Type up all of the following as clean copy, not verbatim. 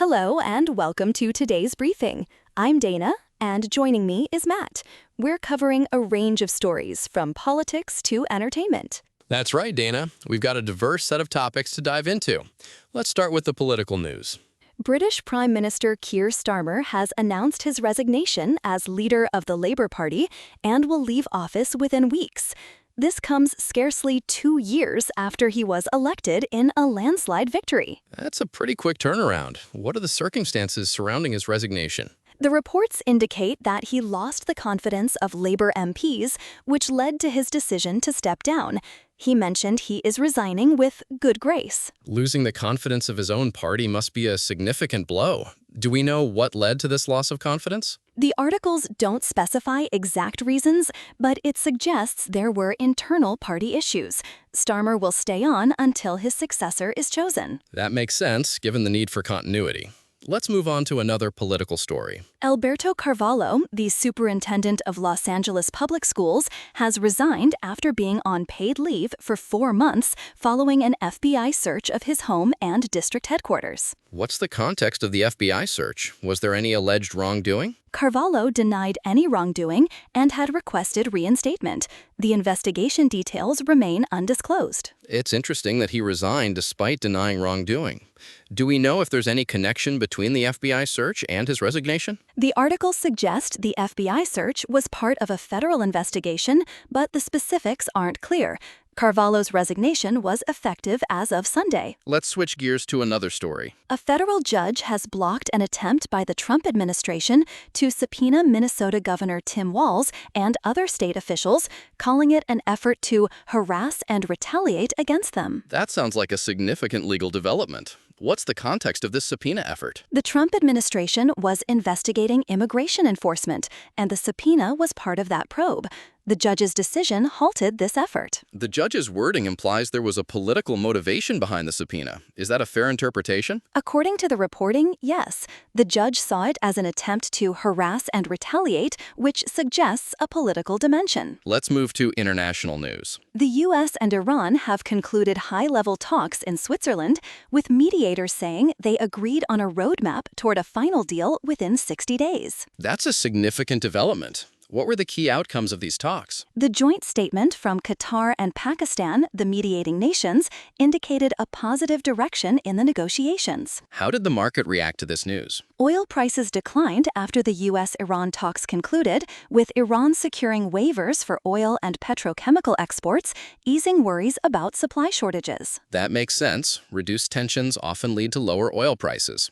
Hello and welcome to today's briefing. I'm Dana, and joining me is Matt. We're covering a range of stories from politics to entertainment. That's right, Dana. We've got a diverse set of topics to dive into. Let's start with the political news. British Prime Minister Keir Starmer has announced his resignation as leader of the Labour Party and will leave office within weeks. This comes scarcely 2 years after he was elected in a landslide victory. That's a pretty quick turnaround. What are the circumstances surrounding his resignation? The reports indicate that he lost the confidence of Labour MPs, which led to his decision to step down. He mentioned he is resigning with good grace. Losing the confidence of his own party must be a significant blow. Do we know what led to this loss of confidence? The articles don't specify exact reasons, but it suggests there were internal party issues. Starmer will stay on until his successor is chosen. That makes sense, given the need for continuity. Let's move on to another political story. Alberto Carvalho, the superintendent of Los Angeles Public Schools, has resigned after being on paid leave for 4 months following an FBI search of his home and district headquarters. What's the context of the FBI search? Was there any alleged wrongdoing? Carvalho denied any wrongdoing and had requested reinstatement. The investigation details remain undisclosed. It's interesting that he resigned despite denying wrongdoing. Do we know if there's any connection between the FBI search and his resignation? The articles suggest the FBI search was part of a federal investigation, but the specifics aren't clear. Carvalho's resignation was effective as of Sunday. Let's switch gears to another story. A federal judge has blocked an attempt by the Trump administration to subpoena Minnesota Governor Tim Walz and other state officials, calling it an effort to harass and retaliate against them. That sounds like a significant legal development. What's the context of this subpoena effort? The Trump administration was investigating immigration enforcement, and the subpoena was part of that probe. The judge's decision halted this effort. The judge's wording implies there was a political motivation behind the subpoena. Is that a fair interpretation? According to the reporting, yes. The judge saw it as an attempt to harass and retaliate, which suggests a political dimension. Let's move to international news. The U.S. and Iran have concluded high-level talks in Switzerland, with mediators saying they agreed on a roadmap toward a final deal within 60 days. That's a significant development. What were the key outcomes of these talks? The joint statement from Qatar and Pakistan, the mediating nations, indicated a positive direction in the negotiations. How did the market react to this news? Oil prices declined after the U.S.-Iran talks concluded, with Iran securing waivers for oil and petrochemical exports, easing worries about supply shortages. That makes sense. Reduced tensions often lead to lower oil prices.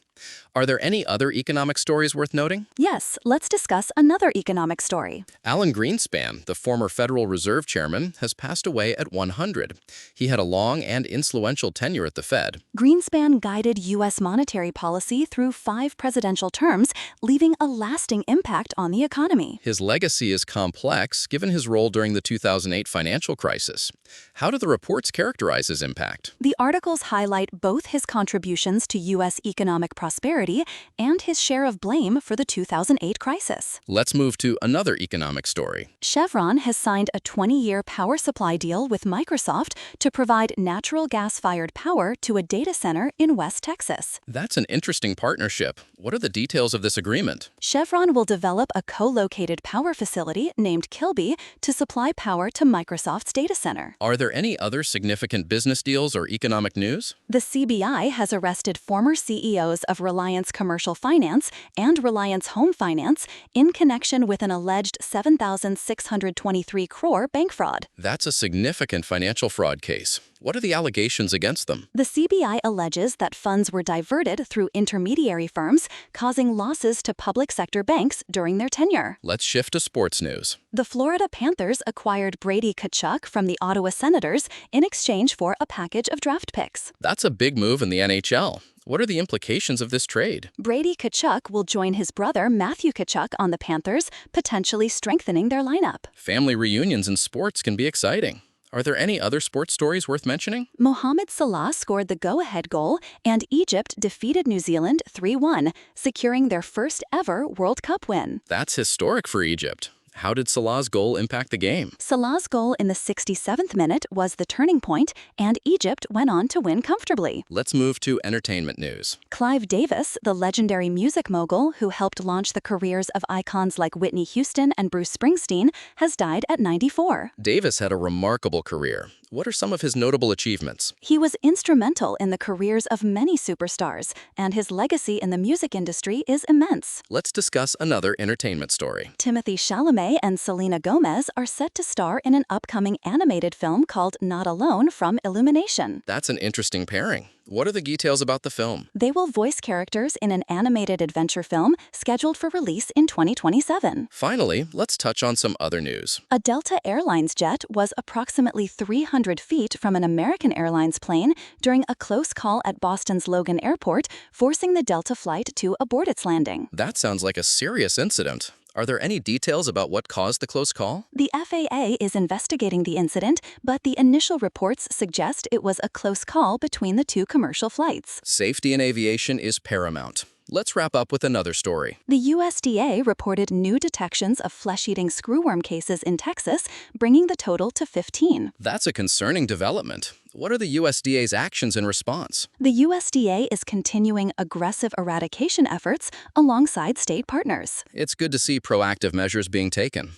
Are there any other economic stories worth noting? Yes, let's discuss another economic story. Alan Greenspan, the former Federal Reserve Chairman, has passed away at 100. He had a long and influential tenure at the Fed. Greenspan guided U.S. monetary policy through 5 presidential terms, leaving a lasting impact on the economy. His legacy is complex, given his role during the 2008 financial crisis. How do the reports characterize his impact? The articles highlight both his contributions to U.S. economic prosperity and his share of blame for the 2008 crisis. Let's move to another economic story. Chevron has signed a 20-year power supply deal with Microsoft to provide natural gas-fired power to a data center in West Texas. That's an interesting partnership. What are the details of this agreement? Chevron will develop a co-located power facility named Kilby to supply power to Microsoft's data center. Are there any other significant business deals or economic news? The CBI has arrested former CEOs of Reliance Commercial Finance and Reliance Home Finance in connection with an alleged 7,623 crore bank fraud. That's a significant financial fraud case. What are the allegations against them? The CBI alleges that funds were diverted through intermediary firms, causing losses to public sector banks during their tenure. Let's shift to sports news. The Florida Panthers acquired Brady Tkachuk from the Ottawa Senators in exchange for a package of draft picks. That's a big move in the NHL. What are the implications of this trade? Brady Tkachuk will join his brother Matthew Tkachuk on the Panthers, potentially strengthening their lineup. Family reunions in sports can be exciting. Are there any other sports stories worth mentioning? Mohamed Salah scored the go-ahead goal, and Egypt defeated New Zealand 3-1, securing their first ever World Cup win. That's historic for Egypt. How did Salah's goal impact the game? Salah's goal in the 67th minute was the turning point, and Egypt went on to win comfortably. Let's move to entertainment news. Clive Davis, the legendary music mogul who helped launch the careers of icons like Whitney Houston and Bruce Springsteen, has died at 94. Davis had a remarkable career. What are some of his notable achievements? He was instrumental in the careers of many superstars, and his legacy in the music industry is immense. Let's discuss another entertainment story. Timothée Chalamet and Selena Gomez are set to star in an upcoming animated film called Not Alone from Illumination. That's an interesting pairing. What are the details about the film? They will voice characters in an animated adventure film scheduled for release in 2027. Finally, let's touch on some other news. A Delta Airlines jet was approximately 300 feet from an American Airlines plane during a close call at Boston's Logan Airport, forcing the Delta flight to abort its landing. That sounds like a serious incident. Are there any details about what caused the close call? The FAA is investigating the incident, but the initial reports suggest it was a close call between the two commercial flights. Safety in aviation is paramount. Let's wrap up with another story. The USDA reported new detections of flesh-eating screwworm cases in Texas, bringing the total to 15. That's a concerning development. What are the USDA's actions in response? The USDA is continuing aggressive eradication efforts alongside state partners. It's good to see proactive measures being taken.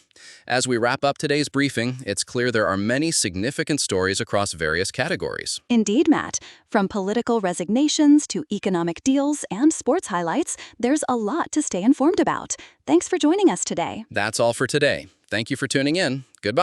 As we wrap up today's briefing, it's clear there are many significant stories across various categories. Indeed, Matt. From political resignations to economic deals and sports highlights, there's a lot to stay informed about. Thanks for joining us today. That's all for today. Thank you for tuning in. Goodbye.